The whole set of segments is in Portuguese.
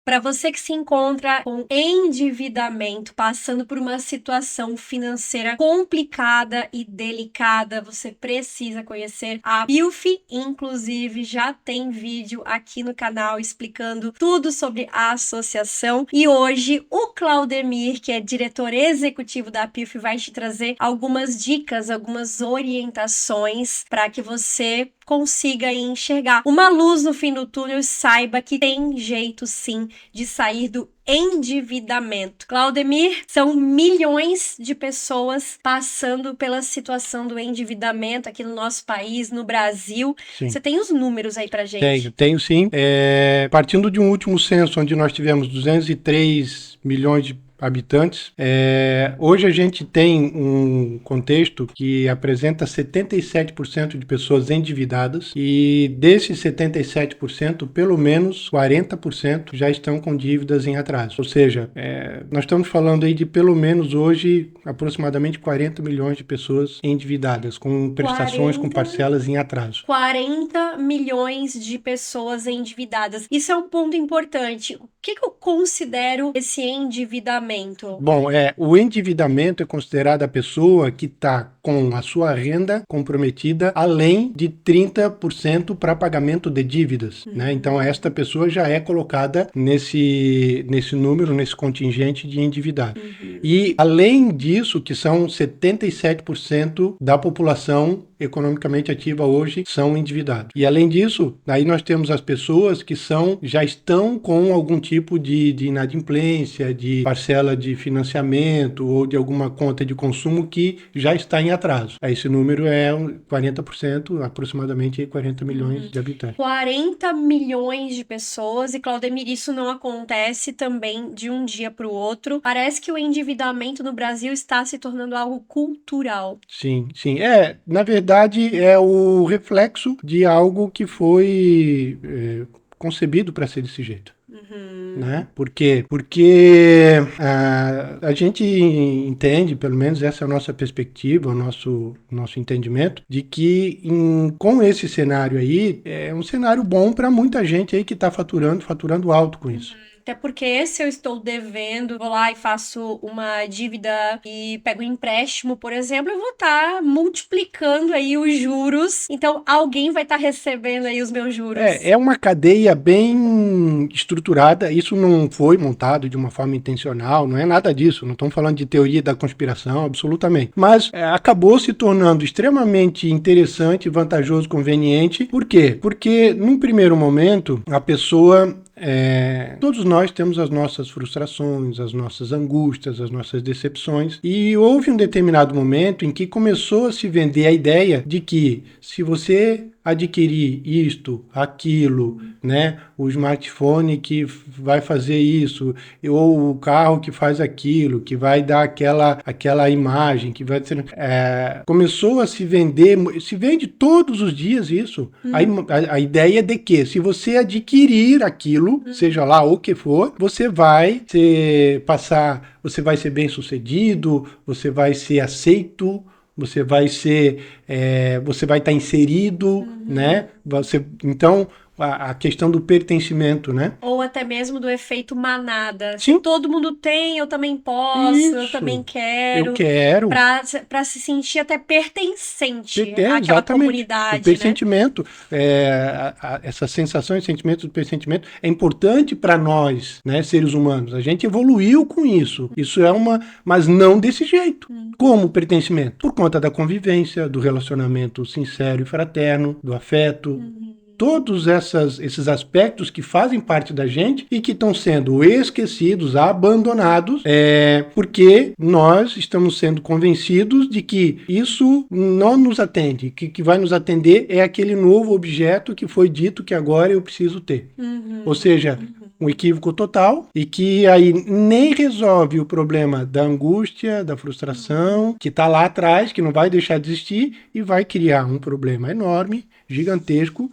Para você que se encontra com endividamento, passando por uma situação financeira complicada e delicada, você precisa conhecer a PILF. Inclusive, já tem vídeo aqui no canal explicando tudo sobre a associação. E hoje, o Claudemir, que é diretor executivo da PILF, vai te trazer algumas dicas, algumas orientações para que você consiga enxergar uma luz no fim do túnel e saiba que tem jeito sim de sair do endividamento. Claudemir, são milhões de pessoas passando pela situação do endividamento aqui no nosso país, no Brasil. Sim. Você tem os números aí pra gente? Tenho sim. Partindo de um último censo, onde nós tivemos 203 milhões de habitantes, hoje a gente tem um contexto que apresenta 77% de pessoas endividadas e desses 77%, pelo menos 40% já estão com dívidas em atraso. Ou seja, nós estamos falando aí de pelo menos hoje aproximadamente 40 milhões de pessoas endividadas, com prestações, com parcelas em atraso. 40 milhões de pessoas endividadas. Isso é um ponto importante. O que eu considero esse endividamento? Bom, o endividamento é considerado a pessoa que está com a sua renda comprometida além de 30% para pagamento de dívidas, né? Então, esta pessoa já é colocada nesse número, nesse contingente de endividado. E, além disso, que são 77% da população economicamente ativa hoje são endividados. E além disso, aí nós temos as pessoas que já estão com algum tipo de inadimplência, de parcela de financiamento ou de alguma conta de consumo que já está em atraso. Aí esse número é 40%, aproximadamente 40 milhões de habitantes. 40 milhões de pessoas, e Claudemir, isso não acontece também de um dia para o outro. Parece que o endividamento no Brasil está se tornando algo cultural. Sim. Na verdade, é o reflexo de algo que foi concebido para ser desse jeito. Né? Por quê? Porque a gente entende, pelo menos essa é a nossa perspectiva, o nosso entendimento, de que com esse cenário aí, é um cenário bom para muita gente aí que está faturando alto com isso. Até porque se eu estou devendo, vou lá e faço uma dívida e pego um empréstimo, por exemplo, eu vou estar multiplicando aí os juros. Então, alguém vai estar recebendo aí os meus juros. É uma cadeia bem estruturada. Isso não foi montado de uma forma intencional, não é nada disso. Não estamos falando de teoria da conspiração, absolutamente. Mas acabou se tornando extremamente interessante, vantajoso, conveniente. Por quê? Porque, num primeiro momento, a pessoa... todos nós temos as nossas frustrações, as nossas angústias, as nossas decepções, e houve um determinado momento em que começou a se vender a ideia de que se você adquirir isto, aquilo, né, o smartphone que vai fazer isso, ou o carro que faz aquilo, que vai dar aquela imagem, que vai ser... começou a se vender, se vende todos os dias isso, a ideia de que se você adquirir aquilo, seja lá o que for, você vai você vai ser bem sucedido, você vai ser aceito, você vai estar inserido, né? Então, a questão do pertencimento, né? Ou até mesmo do efeito manada. Sim. Se todo mundo tem, eu também posso, eu também quero. Eu quero. Pra se sentir até pertencente àquela Exatamente. comunidade, O persentimento, essa sensação e sentimento do persentimento é importante para nós, né, seres humanos. A gente evoluiu com isso. Isso mas não desse jeito. Como pertencimento? Por conta da convivência, do relacionamento sincero e fraterno, do afeto. Todos esses aspectos que fazem parte da gente e que estão sendo esquecidos, abandonados, porque nós estamos sendo convencidos de que isso não nos atende, que vai nos atender é aquele novo objeto que foi dito que agora eu preciso ter. Ou seja, um equívoco total e que aí nem resolve o problema da angústia, da frustração, que está lá atrás, que não vai deixar de existir e vai criar um problema enorme, gigantesco,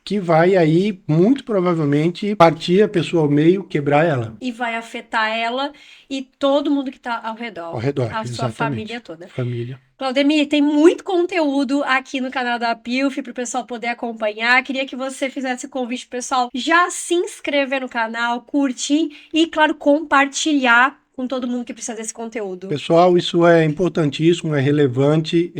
que vai aí, muito provavelmente, partir a pessoa ao meio, quebrar ela. E vai afetar ela e todo mundo que está ao redor. Ao redor, a exatamente. sua família toda. Família. Claudemir, tem muito conteúdo aqui no canal da Pilf para o pessoal poder acompanhar. Queria que você fizesse o convite pro pessoal já se inscrever no canal, curtir e, claro, compartilhar com todo mundo que precisa desse conteúdo. Pessoal, isso é importantíssimo, é relevante,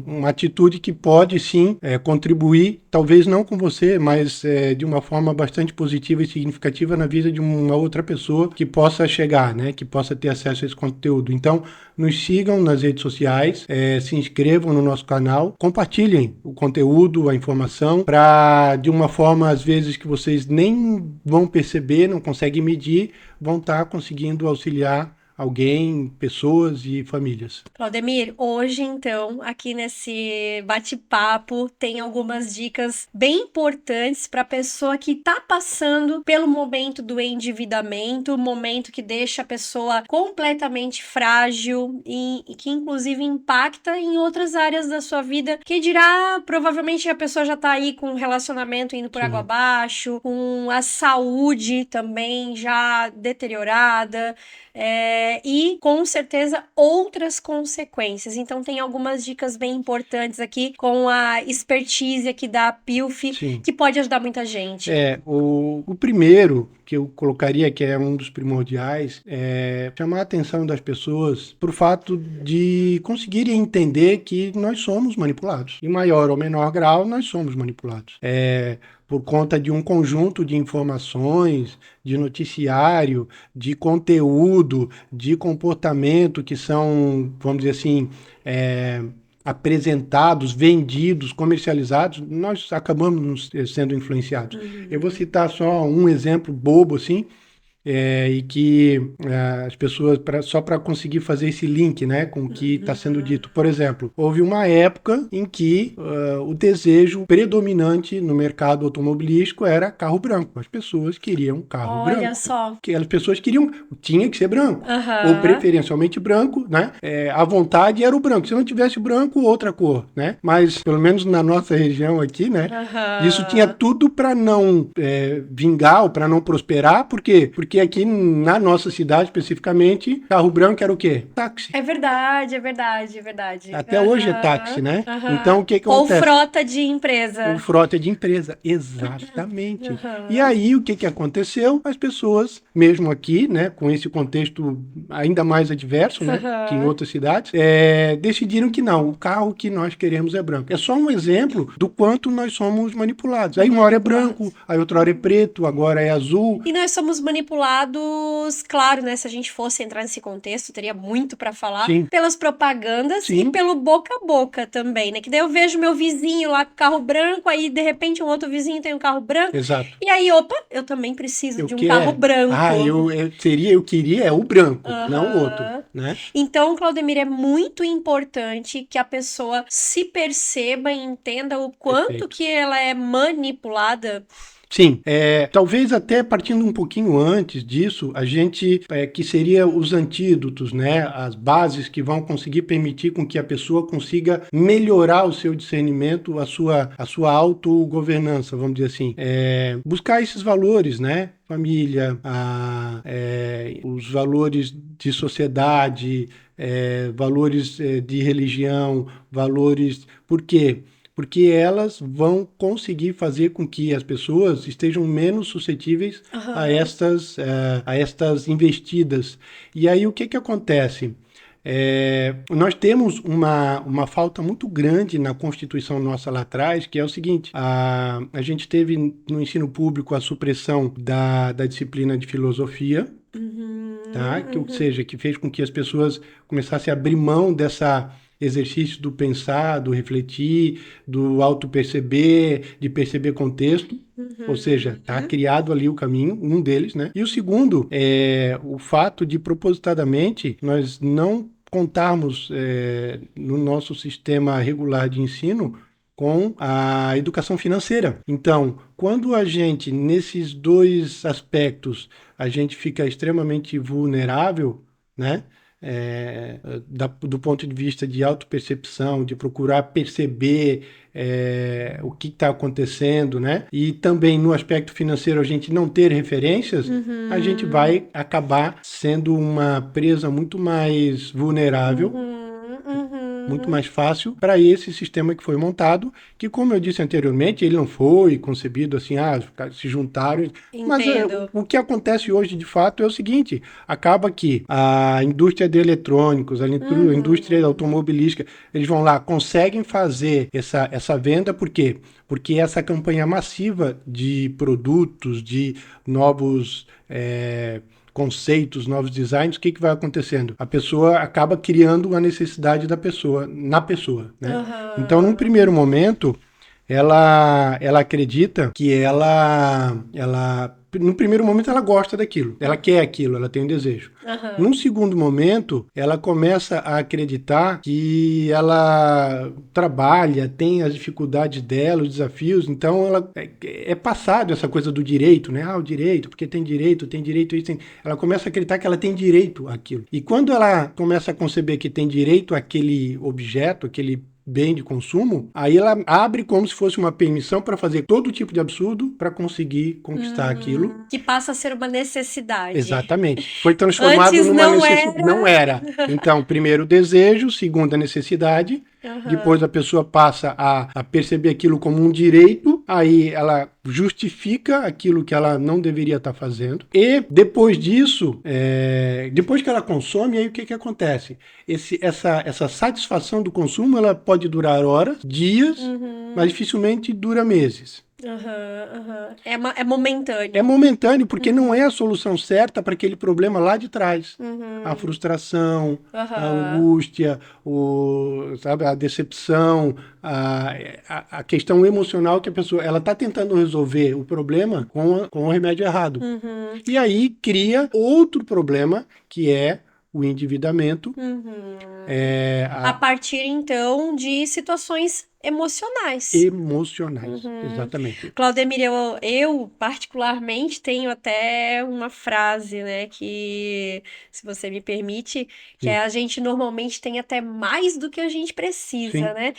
uma atitude que pode sim contribuir, talvez não com você, mas de uma forma bastante positiva e significativa na vida de uma outra pessoa que possa chegar, né, que possa ter acesso a esse conteúdo. Então, nos sigam nas redes sociais, se inscrevam no nosso canal, compartilhem o conteúdo, a informação, para de uma forma, às vezes, que vocês nem vão perceber, não conseguem medir, vão estar conseguindo auxiliar alguém, pessoas e famílias. Claudemir, hoje então, aqui nesse bate-papo, tem algumas dicas bem importantes para a pessoa que está passando pelo momento do endividamento, momento que deixa a pessoa completamente frágil e que inclusive impacta em outras áreas da sua vida, que dirá, provavelmente a pessoa já está aí com o relacionamento indo por água abaixo, com a saúde também já deteriorada, e com certeza outras consequências. Então tem algumas dicas bem importantes aqui com a expertise aqui da Pilf, que pode ajudar muita gente. O primeiro que eu colocaria, que é um dos primordiais, é chamar a atenção das pessoas para o fato de conseguirem entender que nós somos manipulados. Em maior ou menor grau, nós somos manipulados. Por conta de um conjunto de informações, de noticiário, de conteúdo, de comportamento que são, vamos dizer assim, apresentados, vendidos, comercializados, nós acabamos sendo influenciados. Eu vou citar só um exemplo bobo, assim, e que as pessoas, só para conseguir fazer esse link, né, com o que está sendo dito. Por exemplo, houve uma época em que o desejo predominante no mercado automobilístico era carro branco. As pessoas queriam carro branco. Olha só. As pessoas queriam, tinha que ser branco, ou preferencialmente branco, né? A vontade era o branco. Se não tivesse branco, outra cor, né? Mas, pelo menos na nossa região aqui, né? Isso tinha tudo para não vingar ou para não prosperar. Por quê? Porque aqui na nossa cidade, especificamente, carro branco era o quê? Táxi. É verdade, é verdade, é verdade. Até hoje é táxi, né? Então, o que acontece? Ou frota de empresa. Ou frota de empresa, exatamente. E aí, o que aconteceu? As pessoas, mesmo aqui, né, com esse contexto ainda mais adverso, né, que em outras cidades, decidiram que não, o carro que nós queremos é branco. É só um exemplo do quanto nós somos manipulados. Aí uma hora é branco, aí outra hora é preto, agora é azul. E nós somos manipulados, claro, né? Se a gente fosse entrar nesse contexto, teria muito para falar, pelas propagandas e pelo boca a boca também, né? Que daí eu vejo meu vizinho lá com carro branco, aí de repente um outro vizinho tem um carro branco. Exato. E aí, opa, eu também preciso de um carro branco. Eu queria o branco, não o outro, né? Então, Claudemir, é muito importante que a pessoa se perceba e entenda o quanto que ela é manipulada. Sim, talvez até partindo um pouquinho antes disso, a gente, que seria os antídotos, né, as bases que vão conseguir permitir com que a pessoa consiga melhorar o seu discernimento, a sua autogovernança, vamos dizer assim, buscar esses valores, né, família, os valores de sociedade, valores de religião, valores... Por quê? Porque elas vão conseguir fazer com que as pessoas estejam menos suscetíveis a estas investidas. E aí o que acontece? Nós temos uma falta muito grande na Constituição nossa lá atrás, que é o seguinte: a gente teve no ensino público a supressão da disciplina de filosofia, tá? Ou seja, que fez com que as pessoas começassem a abrir mão dessa exercício do pensar, do refletir, do auto-perceber, de perceber contexto. Ou seja, está criado ali o caminho, um deles, né? E o segundo é o fato de, propositadamente, nós não contarmos no nosso sistema regular de ensino com a educação financeira. Então, quando a gente, nesses dois aspectos, a gente fica extremamente vulnerável, né? Do ponto de vista de autopercepção, de procurar perceber o que está acontecendo, né? E também no aspecto financeiro a gente não ter referências, a gente vai acabar sendo uma presa muito mais vulnerável muito mais fácil para esse sistema que foi montado, que, como eu disse anteriormente, ele não foi concebido assim, se juntaram. Mas o que acontece hoje, de fato, é o seguinte, acaba que a indústria de eletrônicos, a indústria automobilística, eles vão lá, conseguem fazer essa venda, por quê? Porque essa campanha massiva de produtos, de novos conceitos, novos designs, o que vai acontecendo? A pessoa acaba criando a necessidade da pessoa, na pessoa, né? Então, num primeiro momento, ela acredita que no primeiro momento ela gosta daquilo, ela quer aquilo, ela tem um desejo. Num segundo momento, ela começa a acreditar que ela trabalha, tem as dificuldades dela, os desafios, então ela é passado essa coisa do direito, né? O direito, porque tem direito isso. Ela começa a acreditar que ela tem direito àquilo. E quando ela começa a conceber que tem direito àquele objeto, aquele bem de consumo, aí ela abre como se fosse uma permissão para fazer todo tipo de absurdo para conseguir conquistar aquilo. Que passa a ser uma necessidade. Exatamente. Foi transformado numa necessidade. Não era. Então, primeiro o desejo, segundo a necessidade. Depois a pessoa passa a perceber aquilo como um direito, aí ela justifica aquilo que ela não deveria estar fazendo. E depois disso, depois que ela consome, aí o que acontece? Essa satisfação do consumo, ela pode durar horas, dias, mas dificilmente dura meses. É momentâneo. É momentâneo, porque não é a solução certa para aquele problema lá de trás. A frustração, a angústia, a decepção, a questão emocional que a pessoa está tentando resolver o problema com o remédio errado. E aí cria outro problema, que é o endividamento. A partir, então, de situações emocionais. Exatamente. Claudemir, eu particularmente tenho até uma frase, né, que, se você me permite, que a gente normalmente tem até mais do que a gente precisa, né?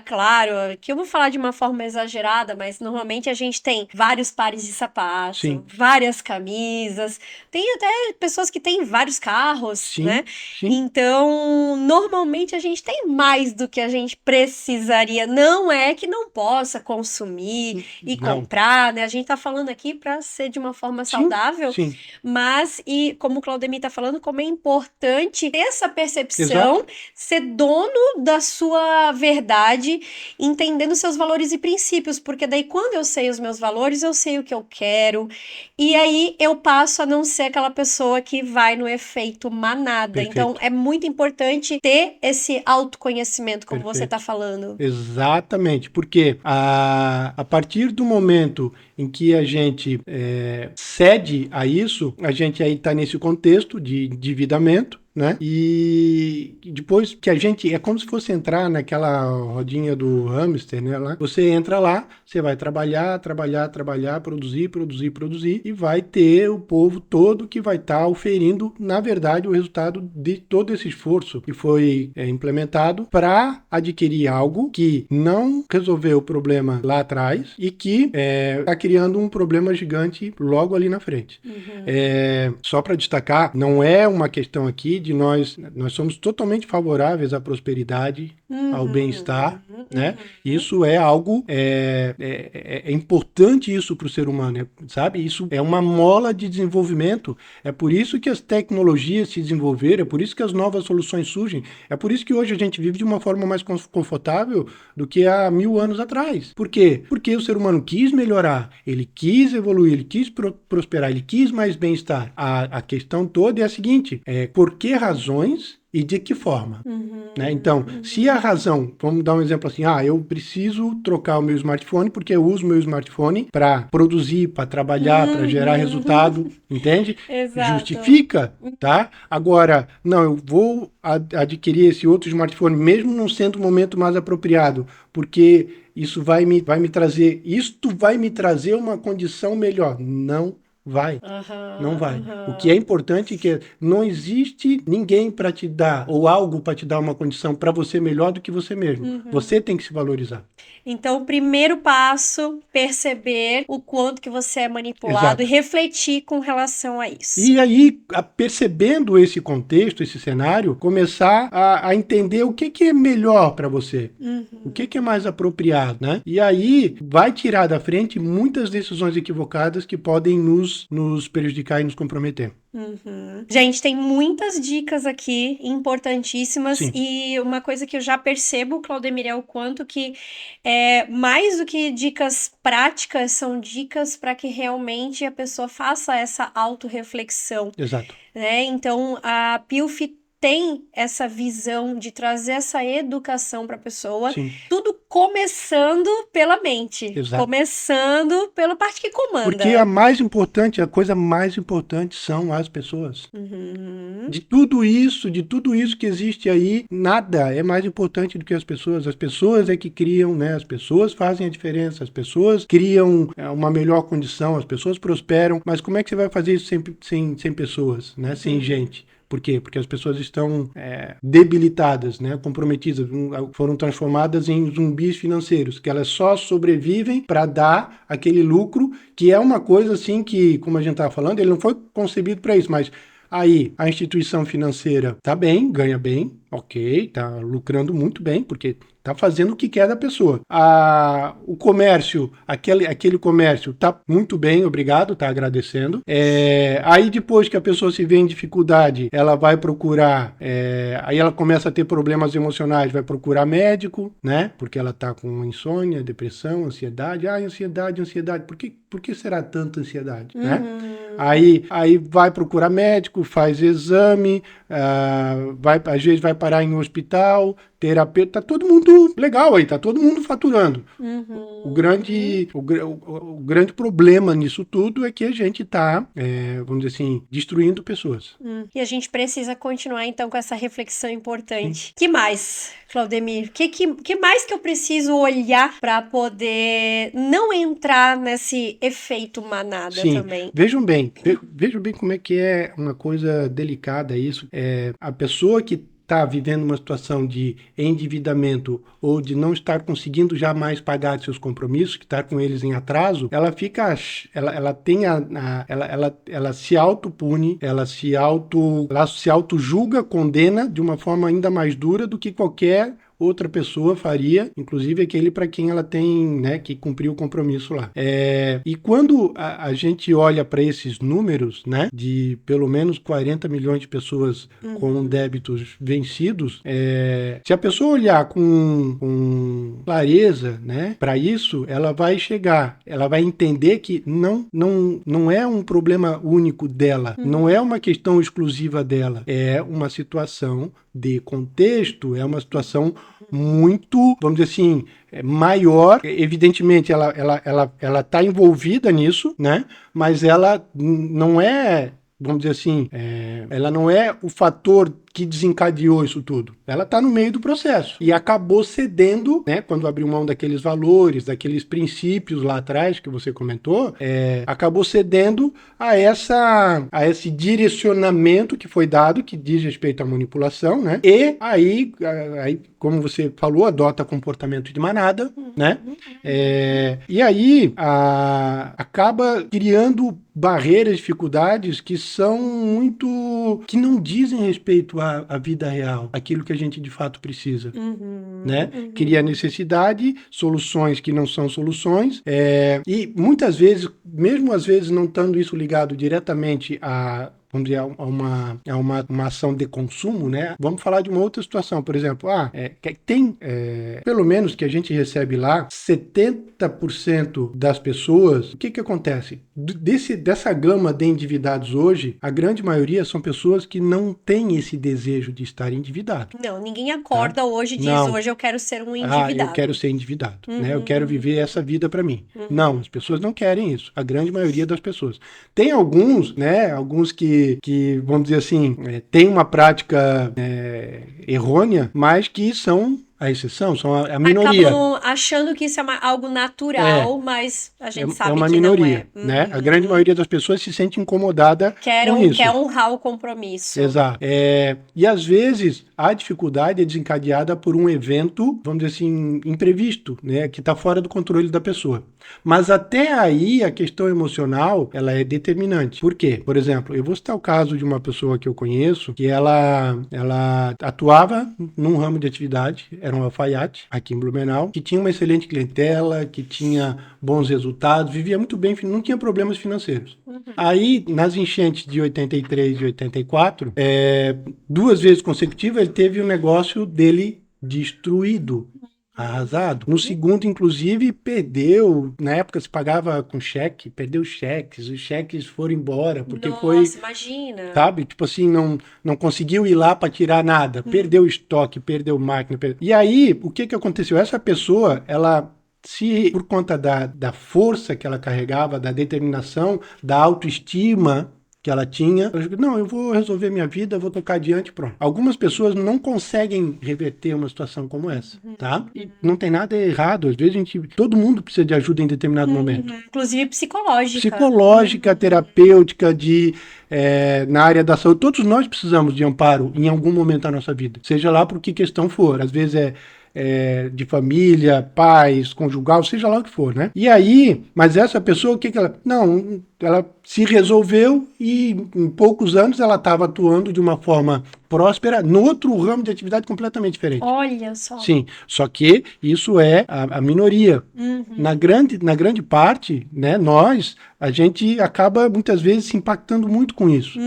Claro, que eu vou falar de uma forma exagerada, mas normalmente a gente tem vários pares de sapatos, várias camisas, tem até pessoas que têm vários carros, né? Então, normalmente a gente tem mais do que a gente precisaria. Não é que não possa consumir e comprar, né? A gente tá falando aqui para ser de uma forma saudável, mas, e como o Claudemir tá falando, como é importante ter essa percepção, ser dono da sua verdade, entendendo seus valores e princípios, porque daí quando eu sei os meus valores, eu sei o que eu quero, e aí eu passo a não ser aquela pessoa que vai no efeito manada. Então, é muito importante ter esse autoconhecimento, como você tá falando. Exatamente, porque a partir do momento em que a gente cede a isso, a gente aí está nesse contexto de endividamento, né? E depois que a gente, é como se fosse entrar naquela rodinha do hamster, né? Lá, você entra lá, você vai trabalhar, produzir, e vai ter o povo todo que vai estar oferindo, na verdade, o resultado de todo esse esforço que foi implementado para adquirir algo que não resolveu o problema lá atrás e que está criando um problema gigante logo ali na frente. Só para destacar, não é uma questão aqui de nós somos totalmente favoráveis à prosperidade, ao bem-estar, né? Isso é algo é importante isso para o ser humano, sabe? Isso é uma mola de desenvolvimento. É por isso que as tecnologias se desenvolveram, é por isso que as novas soluções surgem, é por isso que hoje a gente vive de uma forma mais confortável do que há 1000 anos atrás. Por quê? Porque o ser humano quis melhorar, ele quis evoluir, ele quis prosperar, ele quis mais bem-estar. A questão toda é a seguinte, por que razões e de que forma? Né? Então, se a razão, vamos dar um exemplo assim, eu preciso trocar o meu smartphone porque eu uso o meu smartphone para produzir, para trabalhar, para gerar resultado, entende? Exato. Justifica, tá? Agora, não, eu vou adquirir esse outro smartphone mesmo não sendo o momento mais apropriado, porque isso vai me trazer uma condição melhor. Não vai. Aham, Não vai. O que aham. é importante é que não existe ninguém para te dar, ou algo para te dar uma condição para você melhor do que você mesmo. Você tem que se valorizar. Então, o primeiro passo, perceber o quanto que você é manipulado e Exato. refletir com relação a isso. E aí, percebendo esse contexto, esse cenário, começar a entender o que é melhor para você. O que é mais apropriado, né? E aí vai tirar da frente muitas decisões equivocadas que podem nos prejudicar e nos comprometer. Gente, tem muitas dicas aqui importantíssimas Sim, e uma coisa que eu já percebo, Claudemir, é o quanto que mais do que dicas práticas, são dicas para que realmente a pessoa faça essa autorreflexão, exato. né? Então, a PILF tem essa visão de trazer essa educação para a pessoa, Sim, tudo começando pela mente, exato. começando pela parte que Porque comanda. a coisa mais importante são as pessoas. Uhum. De tudo isso que existe aí, nada é mais importante do que as pessoas. As pessoas é que criam, né? As pessoas fazem a diferença, as pessoas criam uma melhor condição, as pessoas prosperam. Mas como é que você vai fazer isso sem pessoas, né? Sem gente? Por quê? Porque as pessoas estão debilitadas, né? Comprometidas, foram transformadas em zumbis financeiros, que elas só sobrevivem para dar aquele lucro, que é uma coisa assim que, como a gente estava falando, ele não foi concebido para isso, mas aí a instituição financeira tá bem, ganha bem, ok, tá lucrando muito bem, porque tá fazendo o que quer da pessoa. O comércio, aquele comércio tá muito bem, obrigado, tá agradecendo. Aí depois que a pessoa se vê em dificuldade, ela vai procurar, aí ela começa a ter problemas emocionais, vai procurar médico, né? Porque ela tá com insônia, depressão, ansiedade. Ansiedade. Por que será tanta ansiedade, né? Aí vai procurar médico, faz exame, às vezes vai parar em um hospital, terapeuta, tá todo mundo legal aí, tá todo mundo faturando. O grande problema nisso tudo é que a gente tá, vamos dizer assim, destruindo pessoas. E a gente precisa continuar, então, com essa reflexão Sim. importante. Que mais, Claudemir? Que mais que eu preciso olhar para poder não entrar nesse efeito manada Sim, também? vejam bem como é que é uma coisa delicada isso. A pessoa que está vivendo uma situação de endividamento ou de não estar conseguindo jamais pagar seus compromissos, que está com eles em atraso, ela fica, ela tem ela se autopune, ela se auto-julga, condena de uma forma ainda mais dura do que qualquer outra pessoa faria, inclusive aquele para quem ela tem, né, que cumpriu o compromisso lá. E quando a gente olha para esses números, né, de pelo menos 40 milhões de pessoas com débitos vencidos, se a pessoa olhar com clareza, né, para isso, ela vai entender que não é um problema único dela, não é uma questão exclusiva dela, é uma situação de contexto, é uma situação muito, vamos dizer assim, maior. Evidentemente, ela está envolvida nisso, né? Mas ela não é, vamos dizer assim, ela não é o fator que desencadeou isso tudo. Ela está no meio do processo e acabou cedendo, né? Quando abriu mão daqueles valores, daqueles princípios lá atrás que você comentou, acabou cedendo a esse direcionamento que foi dado, que diz respeito à manipulação, né? E aí, como você falou, adota comportamento de manada, né? E aí acaba criando barreiras, dificuldades que são muito, que não dizem respeito à vida real, aquilo que a gente de fato precisa, né? Cria necessidade, soluções que não são soluções, e muitas vezes, mesmo às vezes não estando isso ligado diretamente vamos dizer, a uma ação de consumo, né? Vamos falar de uma outra situação, por exemplo, tem, pelo menos que a gente recebe lá, 70% das pessoas, o que acontece? Dessa gama de endividados hoje, a grande maioria são pessoas que não têm esse desejo de estar endividado. Não, ninguém acorda hoje e diz, Não. hoje eu quero ser um Eu endividado. quero ser endividado, né? Eu quero viver essa vida para mim. Não, as pessoas não querem isso. A grande maioria das pessoas. Tem alguns, né? Alguns que vamos dizer assim, têm uma prática errônea, mas que são a exceção, são a minoria. Acabam achando que isso é algo natural, mas a gente sabe uma que minoria, não é. né? A grande maioria das pessoas se sente incomodada com isso. Quer honrar o compromisso. Exato. E às vezes a dificuldade é desencadeada por um evento, vamos dizer assim, imprevisto, né? Que está fora do controle da pessoa. Mas até aí a questão emocional, ela é determinante. Por quê? Por exemplo, eu vou citar o caso de uma pessoa que eu conheço, que ela atuava num ramo de atividade, era um alfaiate aqui em Blumenau, que tinha uma excelente clientela, que tinha bons resultados, vivia muito bem, não tinha problemas financeiros. Aí, nas enchentes de 83 e 84, 2 vezes consecutivas, ele teve o negócio dele destruído, arrasado. No segundo, inclusive, perdeu. Na época se pagava com cheque, perdeu os cheques foram embora, porque imagina. Sabe? Tipo assim, não conseguiu ir lá para tirar nada, perdeu estoque, perdeu máquina. E aí, o que aconteceu? Essa pessoa, ela. Por conta da força que ela carregava, da determinação, da autoestima que ela tinha, ela disse, não, eu vou resolver minha vida, vou tocar adiante, pronto. Algumas pessoas não conseguem reverter uma situação como essa, tá? E não tem nada errado, às vezes todo mundo precisa de ajuda em determinado momento. Inclusive psicológica. Psicológica, terapêutica, na área da saúde, todos nós precisamos de amparo em algum momento da nossa vida, seja lá por que questão for, às vezes de família, pais, conjugal, seja lá o que for, né? E aí, mas essa pessoa, o que ela... Não, ela se resolveu e em poucos anos ela estava atuando de uma forma próspera no outro ramo de atividade completamente diferente. Olha só. Sim, só que isso é a minoria. Na grande parte, né, a gente acaba muitas vezes se impactando muito com isso.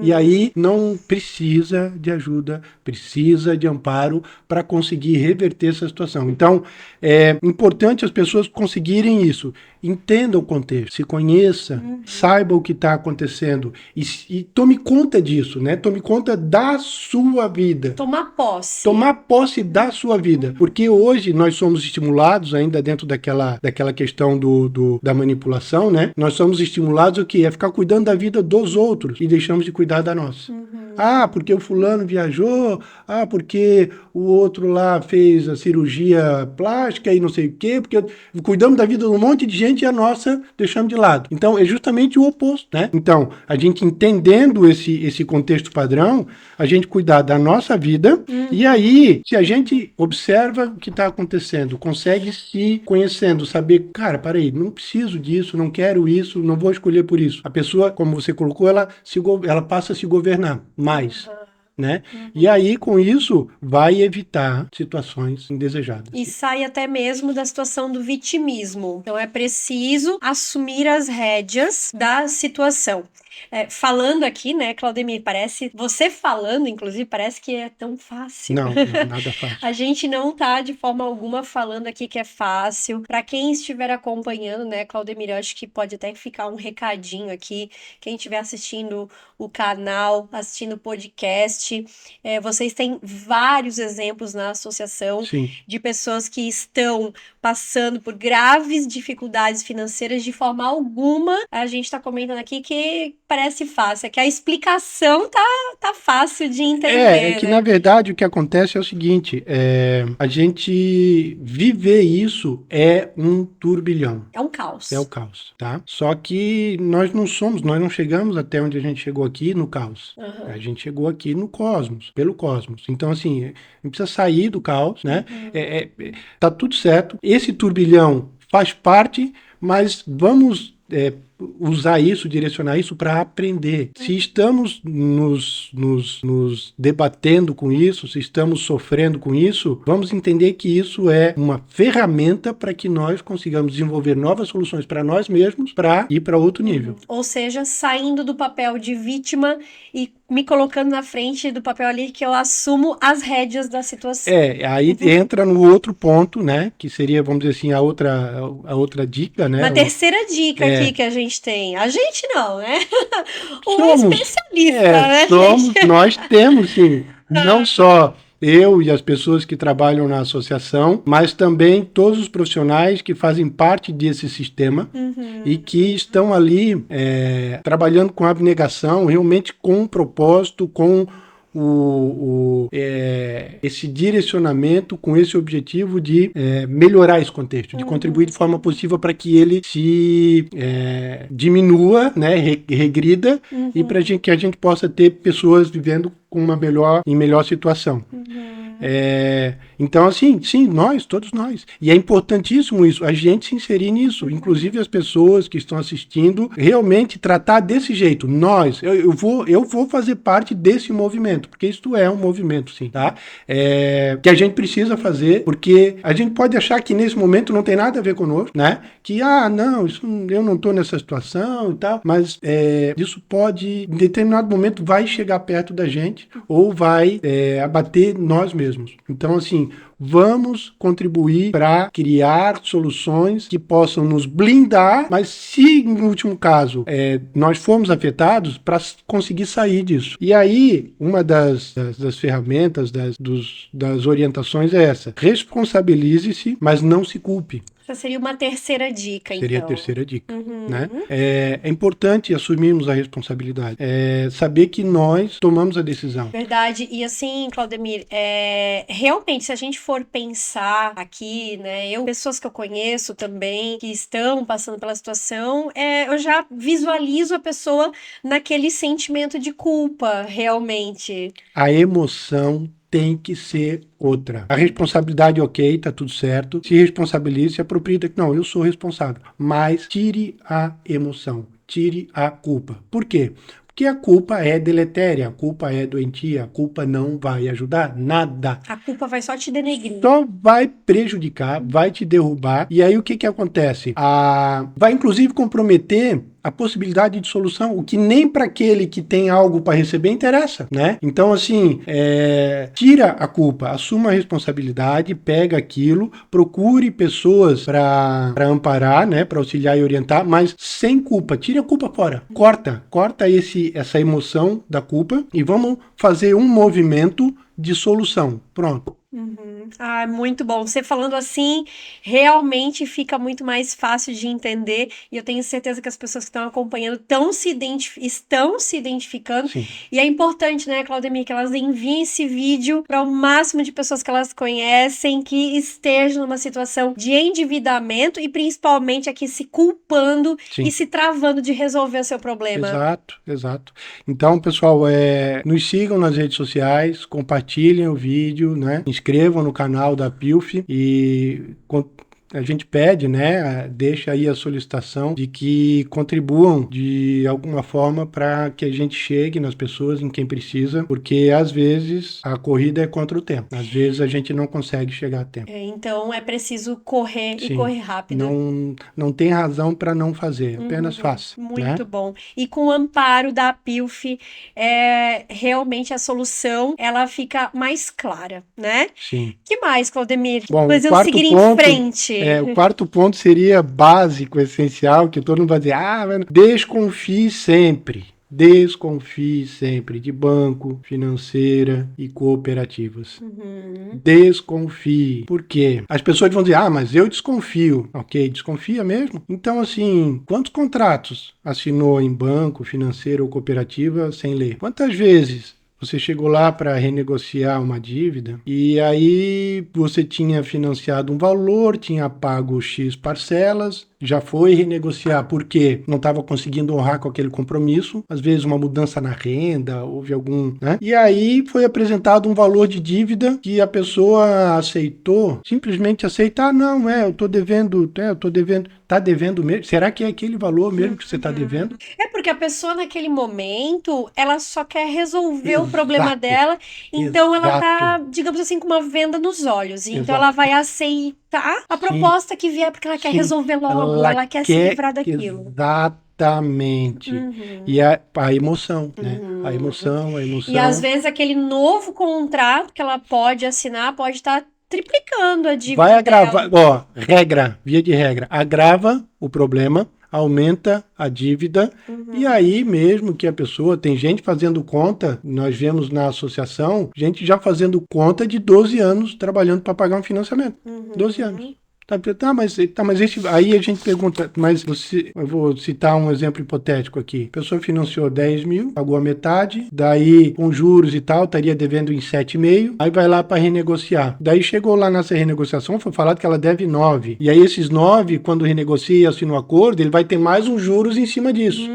E aí não precisa de ajuda, precisa de amparo para conseguir reverter essa situação. Então, é importante as pessoas conseguirem isso. Entenda o contexto, se conheça, saiba o que está acontecendo e tome conta disso, né? Tome conta da sua vida. Tomar posse. Tomar posse da sua vida. Porque hoje nós somos estimulados, ainda dentro daquela questão da manipulação, né? Nós somos estimulados o quê? A ficar cuidando da vida dos outros e deixamos de cuidar da nossa. Ah, porque o fulano viajou, porque o outro lá fez a cirurgia plástica e não sei o quê, porque cuidamos da vida de um monte de gente e a nossa deixamos de lado. Então, é justamente o oposto, né? Então, a gente entendendo esse contexto padrão, a gente cuidar da nossa vida e aí, se a gente observa o que está acontecendo, consegue se conhecendo, saber, cara, peraí, não preciso disso, não quero isso, não vou escolher por isso. A pessoa, como você colocou, ela passa a se governar mais. Né? E aí, com isso, vai evitar situações indesejadas. E sai até mesmo da situação do vitimismo. Então, é preciso assumir as rédeas da situação. Falando aqui, né, Claudemir, você falando, inclusive, parece que é tão fácil. Não, nada fácil. A gente não tá de forma alguma falando aqui que é fácil. Para quem estiver acompanhando, né, Claudemir, acho que pode até ficar um recadinho aqui. Quem estiver assistindo o canal, assistindo o podcast, vocês têm vários exemplos na associação de pessoas que estão passando por graves dificuldades financeiras de forma alguma. A gente está comentando aqui que parece fácil, é que a explicação tá fácil de entender. Que na verdade o que acontece é o seguinte, a gente viver isso é um turbilhão. É um caos. É o caos, tá? Só que nós não chegamos até onde a gente chegou aqui no caos. A gente chegou aqui no cosmos, pelo cosmos. Então, assim, a gente precisa sair do caos, né? Tá tudo certo. Esse turbilhão faz parte, mas vamos usar isso, direcionar isso para aprender. Se estamos nos debatendo com isso, se estamos sofrendo com isso, vamos entender que isso é uma ferramenta para que nós consigamos desenvolver novas soluções para nós mesmos para ir para outro nível. Ou seja, saindo do papel de vítima e me colocando na frente do papel ali que eu assumo as rédeas da situação. Aí entra no outro ponto, né, que seria, vamos dizer assim, a outra dica, né? Uma terceira dica aqui que a gente tem. A gente não, né? Especialista, né? Nós temos, sim, não só eu e as pessoas que trabalham na associação, mas também todos os profissionais que fazem parte desse sistema e que estão ali trabalhando com abnegação, realmente com um propósito, com esse direcionamento com esse objetivo de melhorar esse contexto, de contribuir de forma positiva para que ele se diminua, né, regrida, e para que a gente possa ter pessoas vivendo em melhor situação. Então, assim, sim, todos nós. E é importantíssimo isso, a gente se inserir nisso, inclusive as pessoas que estão assistindo, realmente tratar desse jeito. Eu vou fazer parte desse movimento, porque isso é um movimento, sim, tá? Que a gente precisa fazer, porque a gente pode achar que nesse momento não tem nada a ver conosco, né? Que, não, eu não estou nessa situação e tal, mas isso pode, em determinado momento, vai chegar perto da gente ou vai abater nós mesmos. Então, assim, vamos contribuir para criar soluções que possam nos blindar, mas se, no último caso, nós formos afetados, para conseguir sair disso. E aí, uma das ferramentas, das orientações é essa: responsabilize-se, mas não se culpe. Essa seria uma terceira dica, Seria a terceira dica, né? É importante assumirmos a responsabilidade. Saber que nós tomamos a decisão. Verdade. E assim, Claudemir, realmente, se a gente for pensar aqui, né? Pessoas que eu conheço também, que estão passando pela situação, eu já visualizo a pessoa naquele sentimento de culpa, realmente. A emoção tem que ser outra. A responsabilidade, ok, tá tudo certo. Se responsabilize, se aproprie. Não, eu sou responsável. Mas tire a emoção, tire a culpa. Por quê? Porque a culpa é deletéria, a culpa é doentia, a culpa não vai ajudar nada. A culpa vai só te denegrir. Só vai prejudicar, vai te derrubar. E aí o que acontece? Vai inclusive comprometer a possibilidade de solução, o que nem para aquele que tem algo para receber interessa, né? Então, assim, tira a culpa, assuma a responsabilidade, pega aquilo, procure pessoas para amparar, né? Para auxiliar e orientar, mas sem culpa, tire a culpa fora, corta essa emoção da culpa e vamos fazer um movimento de solução. Pronto. Muito bom. Você falando assim, realmente fica muito mais fácil de entender, e eu tenho certeza que as pessoas que estão acompanhando estão se identificando. Sim. E é importante, né, Claudemir, que elas enviem esse vídeo para o máximo de pessoas que elas conhecem, que estejam numa situação de endividamento e principalmente aqui se culpando. Sim. E se travando de resolver o seu problema. Exato. Então, pessoal, nos sigam nas redes sociais, compartilhem o vídeo, né? Inscrevam no canal da PILF e a gente pede, né, deixa aí a solicitação de que contribuam de alguma forma para que a gente chegue nas pessoas, em quem precisa, porque às vezes a corrida é contra o tempo, às vezes a gente não consegue chegar a tempo. Então é preciso correr. Sim, e correr rápido. Não tem razão para não fazer, apenas faça. Muito bom. E com o amparo da PILF, realmente a solução ela fica mais clara, né? Sim. Que mais, Claudemir? Bom, depois eu seguir em frente. O quarto ponto seria básico, essencial, que todo mundo vai dizer, mas desconfie sempre de banco, financeira e cooperativas. Desconfie. Por quê? As pessoas vão dizer, mas eu desconfio. Ok, desconfia mesmo? Então, assim, quantos contratos assinou em banco, financeira ou cooperativa sem ler? Quantas vezes você chegou lá para renegociar uma dívida e aí você tinha financiado um valor, tinha pago X parcelas, já foi renegociar porque não estava conseguindo honrar com aquele compromisso, às vezes uma mudança na renda, houve algum, né? E aí foi apresentado um valor de dívida que a pessoa aceitou, simplesmente aceitar, eu tô devendo, tá devendo mesmo? Será que é aquele valor mesmo que você tá devendo? É porque a pessoa naquele momento, ela só quer resolver o problema dela, então ela tá, digamos assim, com uma venda nos olhos, então ela vai aceitar a proposta que vier porque ela quer resolver logo. Ela quer se livrar daquilo. Exatamente. E a emoção, né? A emoção. E às vezes aquele novo contrato que ela pode assinar pode estar triplicando a dívida. Vai agravar, via de regra, agrava o problema, aumenta a dívida, e aí mesmo que a pessoa, tem gente fazendo conta, nós vemos na associação, gente já fazendo conta de 12 anos trabalhando para pagar um financiamento. 12 anos. Mas aí a gente pergunta, eu vou citar um exemplo hipotético aqui. A pessoa financiou 10 mil, pagou a metade, daí com juros e tal, estaria devendo em 7,5, aí vai lá para renegociar. Daí chegou lá nessa renegociação, foi falado que ela deve 9. E aí esses 9, quando renegocia e assina o acordo, ele vai ter mais uns juros em cima disso.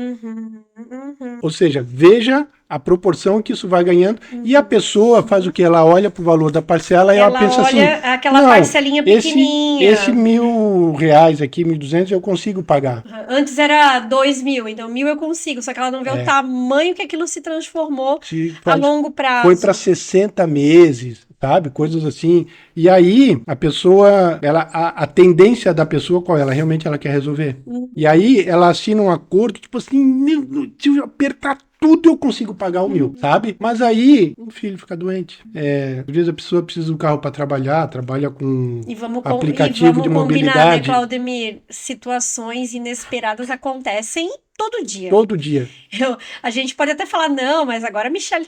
Ou seja, veja a proporção que isso vai ganhando. E a pessoa faz o que? Ela olha para o valor da parcela e ela pensa assim... aquela parcelinha pequenininha. Esse R$1.000 aqui, 1.200, eu consigo pagar. Antes era 2.000, então 1.000 eu consigo. Só que ela não vê o tamanho que aquilo se transformou a longo prazo. Foi para 60 meses, sabe? Coisas assim. E aí, a pessoa, a tendência da pessoa, qual é? Ela quer resolver. E aí, ela assina um acordo, tipo assim, se eu apertar tudo eu consigo pagar o meu, sabe? Mas aí, o filho fica doente. Às vezes a pessoa precisa do carro para trabalhar, trabalha com aplicativo de mobilidade. Combinar, né, Claudemir? Situações inesperadas acontecem todo dia. Todo dia. A gente pode até falar, não, mas agora a Michelle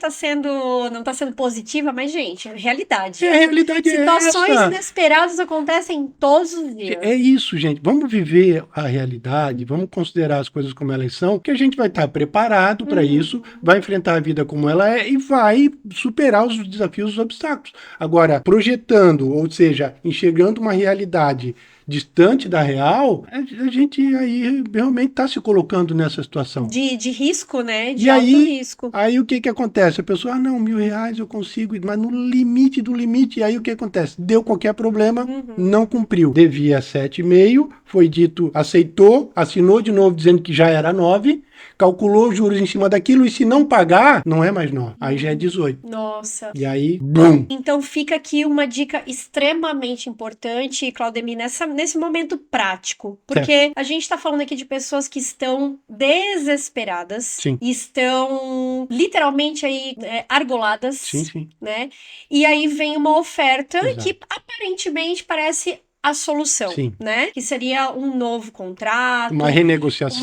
não tá sendo positiva, mas, gente, é realidade. A realidade Situações inesperadas acontecem todos os dias. É isso, gente. Vamos viver a realidade, vamos considerar as coisas como elas são, que a gente vai estar preparado para isso, vai enfrentar a vida como ela é e vai superar os desafios, os obstáculos. Agora, projetando, ou seja, enxergando uma realidade distante da real, a gente aí realmente está se colocando nessa situação. De risco, né? De e alto aí, risco. Aí o que acontece? A pessoa, não, R$1.000 eu consigo, mas no limite do limite. E aí o que acontece? Deu qualquer problema, não cumpriu. Devia 7,5, foi dito, aceitou, assinou de novo dizendo que já era 9, calculou juros em cima daquilo e se não pagar, não é mais 9. Aí já é 18. Nossa. E aí, bum! Então fica aqui uma dica extremamente importante, Claudemir, nesse momento prático. Porque a gente está falando aqui de pessoas que estão desesperadas. Sim. Estão literalmente aí argoladas. Sim. Né? E aí vem uma oferta Exato. que aparentemente parece a solução, Sim. né? Que seria um novo contrato, uma renegociação,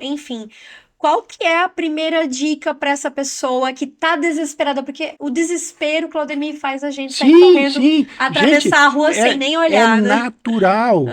enfim. Qual que é a primeira dica para essa pessoa que tá desesperada? Porque o desespero, Claudemir, faz a gente sair correndo, atravessar a rua sem nem olhar, né? Natural.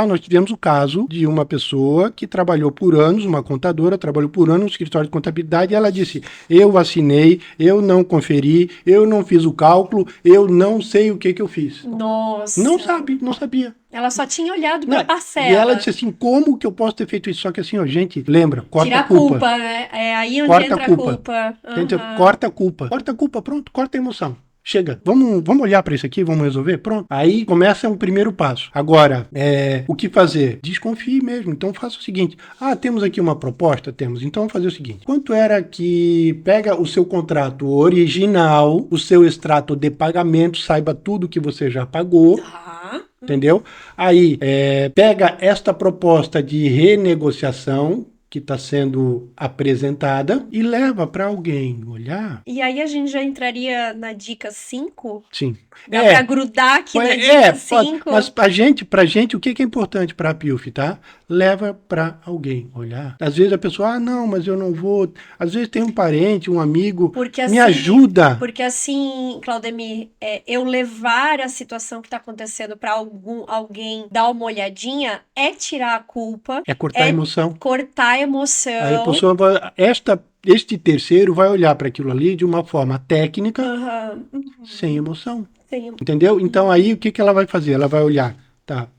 Nós tivemos o caso de uma pessoa que trabalhou por anos, uma contadora, trabalhou por anos no escritório de contabilidade, e ela disse, eu assinei, eu não conferi, eu não fiz o cálculo, eu não sei o que eu fiz. Nossa. Não sabia. Ela só tinha olhado para a parcela. E ela disse assim, como que eu posso ter feito isso? Só que assim, gente, lembra, corta a culpa. Né? É aí onde entra a culpa. Gente, corta a culpa, pronto, corta a emoção. Chega, vamos olhar para isso aqui, vamos resolver? Pronto. Aí começa um primeiro passo. Agora, o que fazer? Desconfie mesmo. Então faça o seguinte. Temos aqui uma proposta? Temos. Então vamos fazer o seguinte. Quanto era que pega o seu contrato original, o seu extrato de pagamento, saiba tudo que você já pagou. Entendeu? Aí, pega esta proposta de renegociação que está sendo apresentada e leva para alguém olhar. E aí a gente já entraria na dica 5? Sim. Dá para grudar aqui na dica 5? Mas pra gente, o que é importante para a PILF, tá? Leva para alguém olhar. Às vezes a pessoa, não, mas eu não vou. Às vezes tem um parente, um amigo, me ajuda. Porque assim, Claudemir, eu levar a situação que está acontecendo para alguém dar uma olhadinha é tirar a culpa. É cortar a emoção. Cortar a emoção. Aí a pessoa vai, este terceiro vai olhar para aquilo ali de uma forma técnica, sem emoção. Entendeu? Então aí o que ela vai fazer? Ela vai olhar,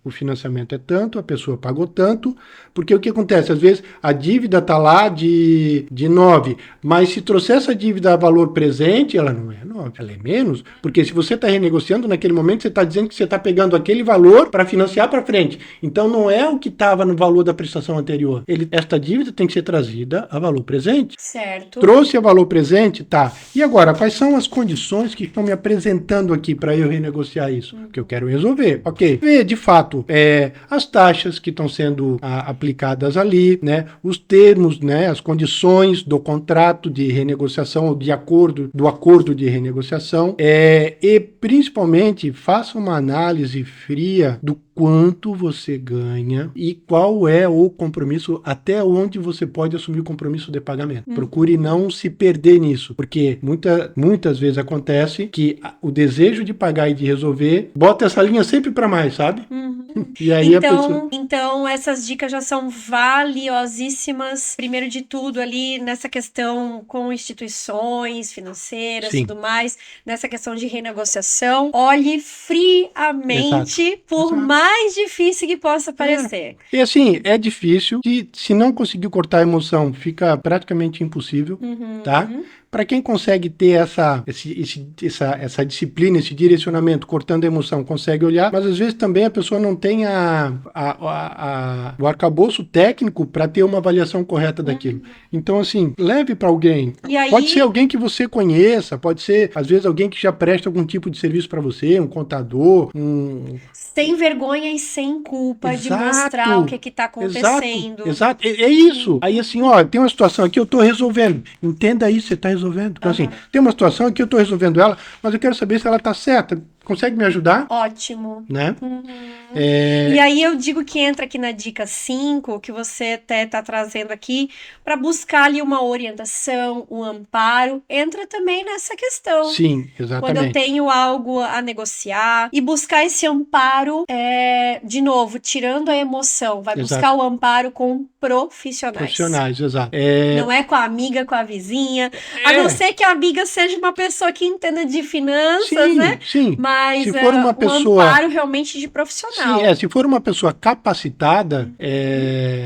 o financiamento é tanto, a pessoa pagou tanto, porque o que acontece? Às vezes a dívida está lá de 9, mas se trouxer essa dívida a valor presente, ela não é 9, ela é menos, porque se você está renegociando naquele momento, você está dizendo que você está pegando aquele valor para financiar para frente. Então não é o que estava no valor da prestação anterior. Esta dívida tem que ser trazida a valor presente. Certo. Trouxe a valor presente? Tá. E agora, quais são as condições que estão me apresentando aqui para eu renegociar isso? Que eu quero resolver. Ok. Ver, de fato, as taxas que estão sendo aplicadas ali, né? Os termos, né? As condições do contrato de renegociação ou do acordo de renegociação, e principalmente faça uma análise fria do quanto você ganha e qual é o compromisso, até onde você pode assumir o compromisso de pagamento. Procure não se perder nisso, porque muitas vezes acontece que o desejo de pagar e de resolver bota essa linha sempre para mais, sabe? E aí então, essas dicas já são valiosíssimas, primeiro de tudo ali nessa questão com instituições financeiras e tudo mais, nessa questão de renegociação, olhe friamente, por mais difícil que possa parecer. E assim, é difícil, se não conseguir cortar a emoção, fica praticamente impossível, tá? Para quem consegue ter essa disciplina, esse direcionamento, cortando a emoção, consegue olhar, mas às vezes também a pessoa não tem o arcabouço técnico para ter uma avaliação correta daquilo. Então, assim, leve para alguém. Pode ser alguém que você conheça, pode ser, às vezes, alguém que já presta algum tipo de serviço para você, um contador, sem vergonha e sem culpa de mostrar o que está acontecendo. Exato. É isso. Aí, assim, ó, tem uma situação aqui, eu estou resolvendo. Entenda isso, você está resolvendo. Então, assim, tem uma situação aqui, eu estou resolvendo ela, mas eu quero saber se ela está certa. Consegue me ajudar? Ótimo. Né? E aí eu digo que entra aqui na dica 5, que você até está trazendo aqui, para buscar ali uma orientação, um amparo, entra também nessa questão. Sim, exatamente. Quando eu tenho algo a negociar, e buscar esse amparo, de novo, tirando a emoção, vai buscar o amparo com profissionais. Exato. Não é com a amiga, com a vizinha, a não ser que a amiga seja uma pessoa que entenda de finanças, né? Sim. Mas se for uma pessoa, amparo realmente de profissional. Sim, se for uma pessoa capacitada,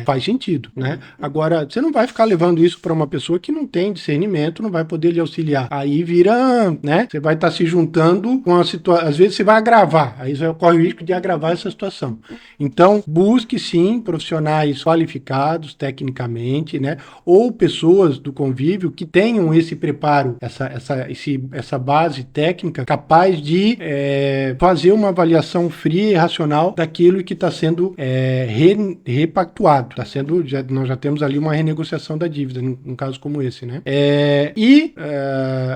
faz sentido, né? Agora, você não vai ficar levando isso para uma pessoa que não tem discernimento, não vai poder lhe auxiliar. Aí vira, né? Você vai estar se juntando com a situação, às vezes você vai agravar, aí você corre o risco de agravar essa situação. Então, busque sim profissionais qualificados tecnicamente, né? Ou pessoas do convívio que tenham esse preparo, essa base técnica capaz de fazer uma avaliação fria e racional daquilo que está sendo repactuado. Nós já temos ali uma renegociação da dívida, num caso como esse, né?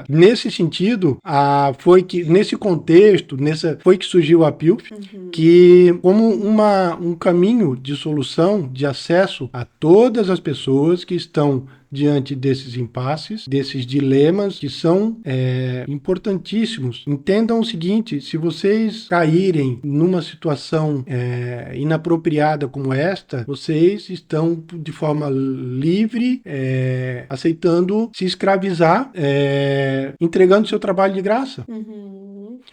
Nesse sentido, foi que nesse contexto, foi que surgiu a PILF, que como um caminho de solução, de acesso a todas as pessoas que estão diante desses impasses, desses dilemas que são importantíssimos. Entendam o seguinte: se vocês caírem numa situação inapropriada como esta, vocês estão de forma livre aceitando se escravizar, entregando seu trabalho de graça.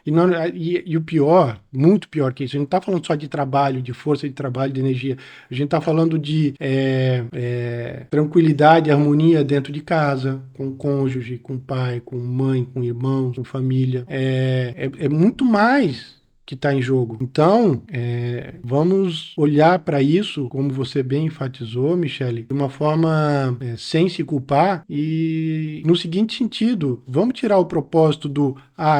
E o pior, muito pior que isso, a gente não está falando só de trabalho, de força de trabalho, de energia, a gente está falando de tranquilidade, harmonia dentro de casa, com o cônjuge, com o pai, com mãe, com irmãos, com família. É muito mais que está em jogo. Então, vamos olhar para isso, como você bem enfatizou, Michele, de uma forma sem se culpar e no seguinte sentido: vamos tirar o propósito do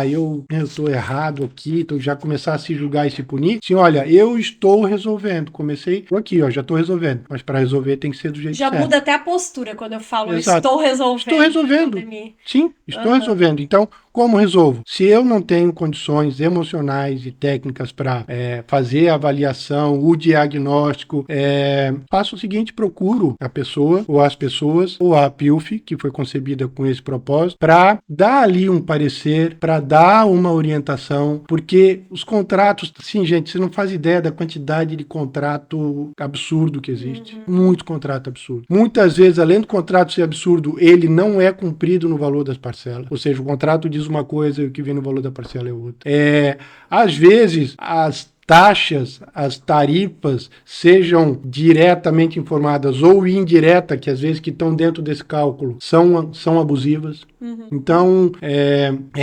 eu estou errado aqui, então já começar a se julgar e se punir. Sim, olha, eu estou resolvendo, estou aqui, já estou resolvendo, mas para resolver tem que ser do jeito certo. Já muda até a postura quando eu falo estou resolvendo. Estou resolvendo. Sim, estou resolvendo. Então, como resolvo? Se eu não tenho condições emocionais e técnicas para fazer a avaliação, o diagnóstico, faço o seguinte: procuro a pessoa ou as pessoas, ou a PILF, que foi concebida com esse propósito, para dar ali um parecer, para dar uma orientação, porque os contratos, sim, gente, você não faz ideia da quantidade de contrato absurdo que existe. Muito contrato absurdo. Muitas vezes, além do contrato ser absurdo, ele não é cumprido no valor das parcelas. Ou seja, o contrato diz uma coisa e o que vem no valor da parcela é outra. Às vezes, as taxas, as tarifas, sejam diretamente informadas ou indireta, que às vezes que estão dentro desse cálculo são abusivas. Então,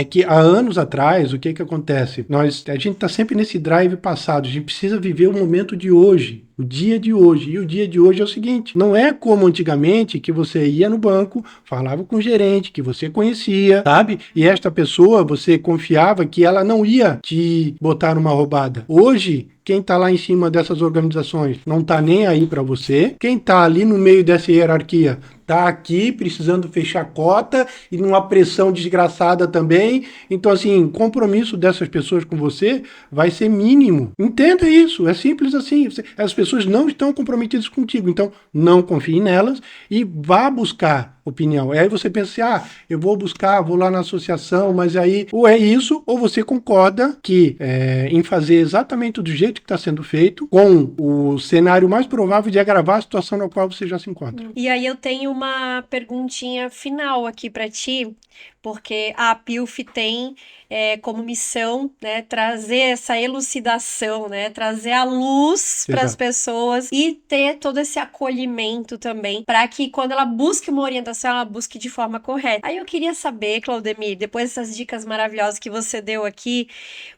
que há anos atrás, o que acontece? A gente está sempre nesse drive passado, a gente precisa viver o momento de hoje, o dia de hoje. E o dia de hoje é o seguinte: não é como antigamente, que você ia no banco, falava com o gerente, que você conhecia, sabe? E esta pessoa, você confiava que ela não ia te botar numa roubada. Hoje, quem está lá em cima dessas organizações não está nem aí para você. Quem está ali no meio dessa hierarquia está aqui precisando fechar cota e numa pressão desgraçada também. Então, assim, o compromisso dessas pessoas com você vai ser mínimo. Entenda isso, é simples assim. As pessoas não estão comprometidas contigo, então não confie nelas e vá buscar opinião. Aí você pensa assim, eu vou buscar, vou lá na associação, mas aí ou é isso, ou você concorda que em fazer exatamente do jeito que está sendo feito, com o cenário mais provável de agravar a situação na qual você já se encontra. E aí eu tenho uma perguntinha final aqui para ti, porque a PILF tem como missão, né, trazer essa elucidação, né, trazer a luz para as pessoas e ter todo esse acolhimento também, para que quando ela busque uma orientação, ela busque de forma correta. Aí eu queria saber, Claudemir, depois dessas dicas maravilhosas que você deu aqui,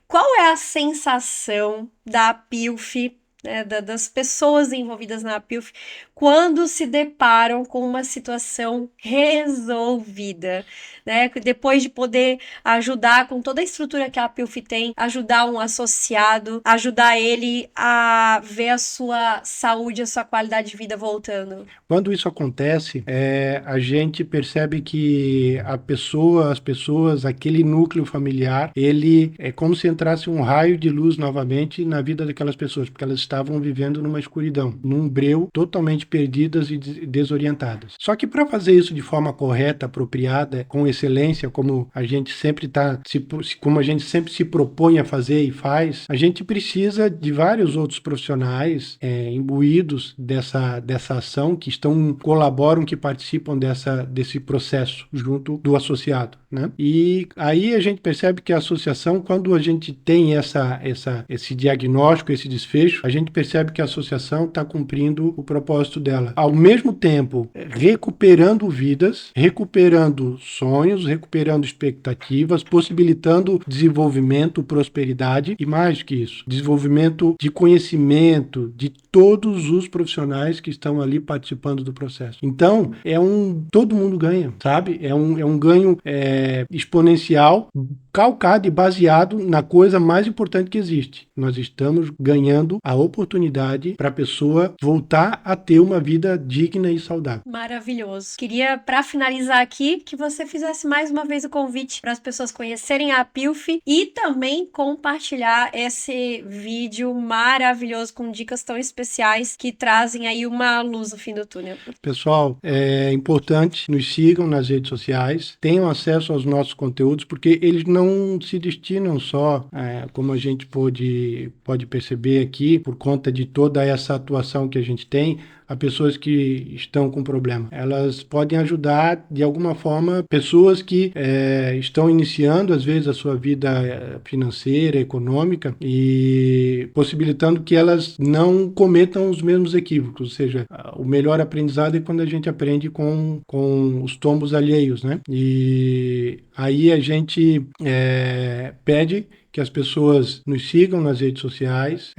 qual é a sensação da PILF, né, das pessoas envolvidas na PILF, quando se deparam com uma situação resolvida, né? Depois de poder ajudar com toda a estrutura que a PILF tem, ajudar um associado, ajudar ele a ver a sua saúde, a sua qualidade de vida voltando. Quando isso acontece, a gente percebe que as pessoas, aquele núcleo familiar, ele é como se entrasse um raio de luz novamente na vida daquelas pessoas, porque elas estavam vivendo numa escuridão, num breu, totalmente perdidas e desorientadas. Só que para fazer isso de forma correta, apropriada, com excelência, como a gente sempre como a gente sempre se propõe a fazer e faz, a gente precisa de vários outros profissionais imbuídos dessa ação, que colaboram, que participam desse processo junto do associado, né? E aí a gente percebe que a associação, quando a gente tem esse diagnóstico, esse desfecho, a gente percebe que a associação está cumprindo o propósito dela. Ao mesmo tempo, recuperando vidas, recuperando sonhos, recuperando expectativas, possibilitando desenvolvimento, prosperidade e mais que isso, desenvolvimento de conhecimento de todos os profissionais que estão ali participando do processo. Então, todo mundo ganha, sabe? É um ganho exponencial, calcado e baseado na coisa mais importante que existe. Nós estamos ganhando a oportunidade para a pessoa voltar a ter uma vida digna e saudável. Maravilhoso. Queria, para finalizar aqui, que você fizesse mais uma vez o convite para as pessoas conhecerem a PILF e também compartilhar esse vídeo maravilhoso com dicas tão especiais que trazem aí uma luz no fim do túnel. Pessoal, é importante, nos sigam nas redes sociais, tenham acesso aos nossos conteúdos, porque eles não se destinam só, como a gente pode perceber aqui, por conta de toda essa atuação que a gente tem, a pessoas que estão com problema. Elas podem ajudar, de alguma forma, pessoas que estão iniciando, às vezes, a sua vida financeira, econômica, e possibilitando que elas não cometam os mesmos equívocos. Ou seja, o melhor aprendizado é quando a gente aprende com os tombos alheios, né? E aí a gente pede que as pessoas nos sigam nas redes sociais,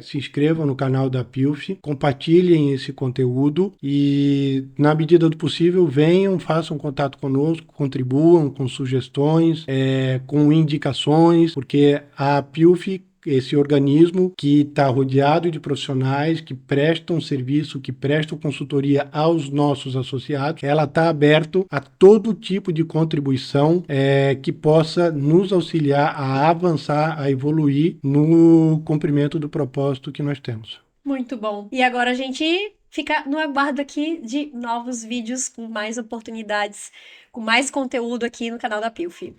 se inscrevam no canal da PILF, compartilhem esse conteúdo e, na medida do possível, venham, façam contato conosco, contribuam com sugestões, com indicações, porque a PILF, esse organismo que está rodeado de profissionais que prestam serviço, que prestam consultoria aos nossos associados, ela está aberto a todo tipo de contribuição que possa nos auxiliar a avançar, a evoluir no cumprimento do propósito que nós temos. Muito bom. E agora a gente fica no aguardo aqui de novos vídeos com mais oportunidades, com mais conteúdo aqui no canal da PILF.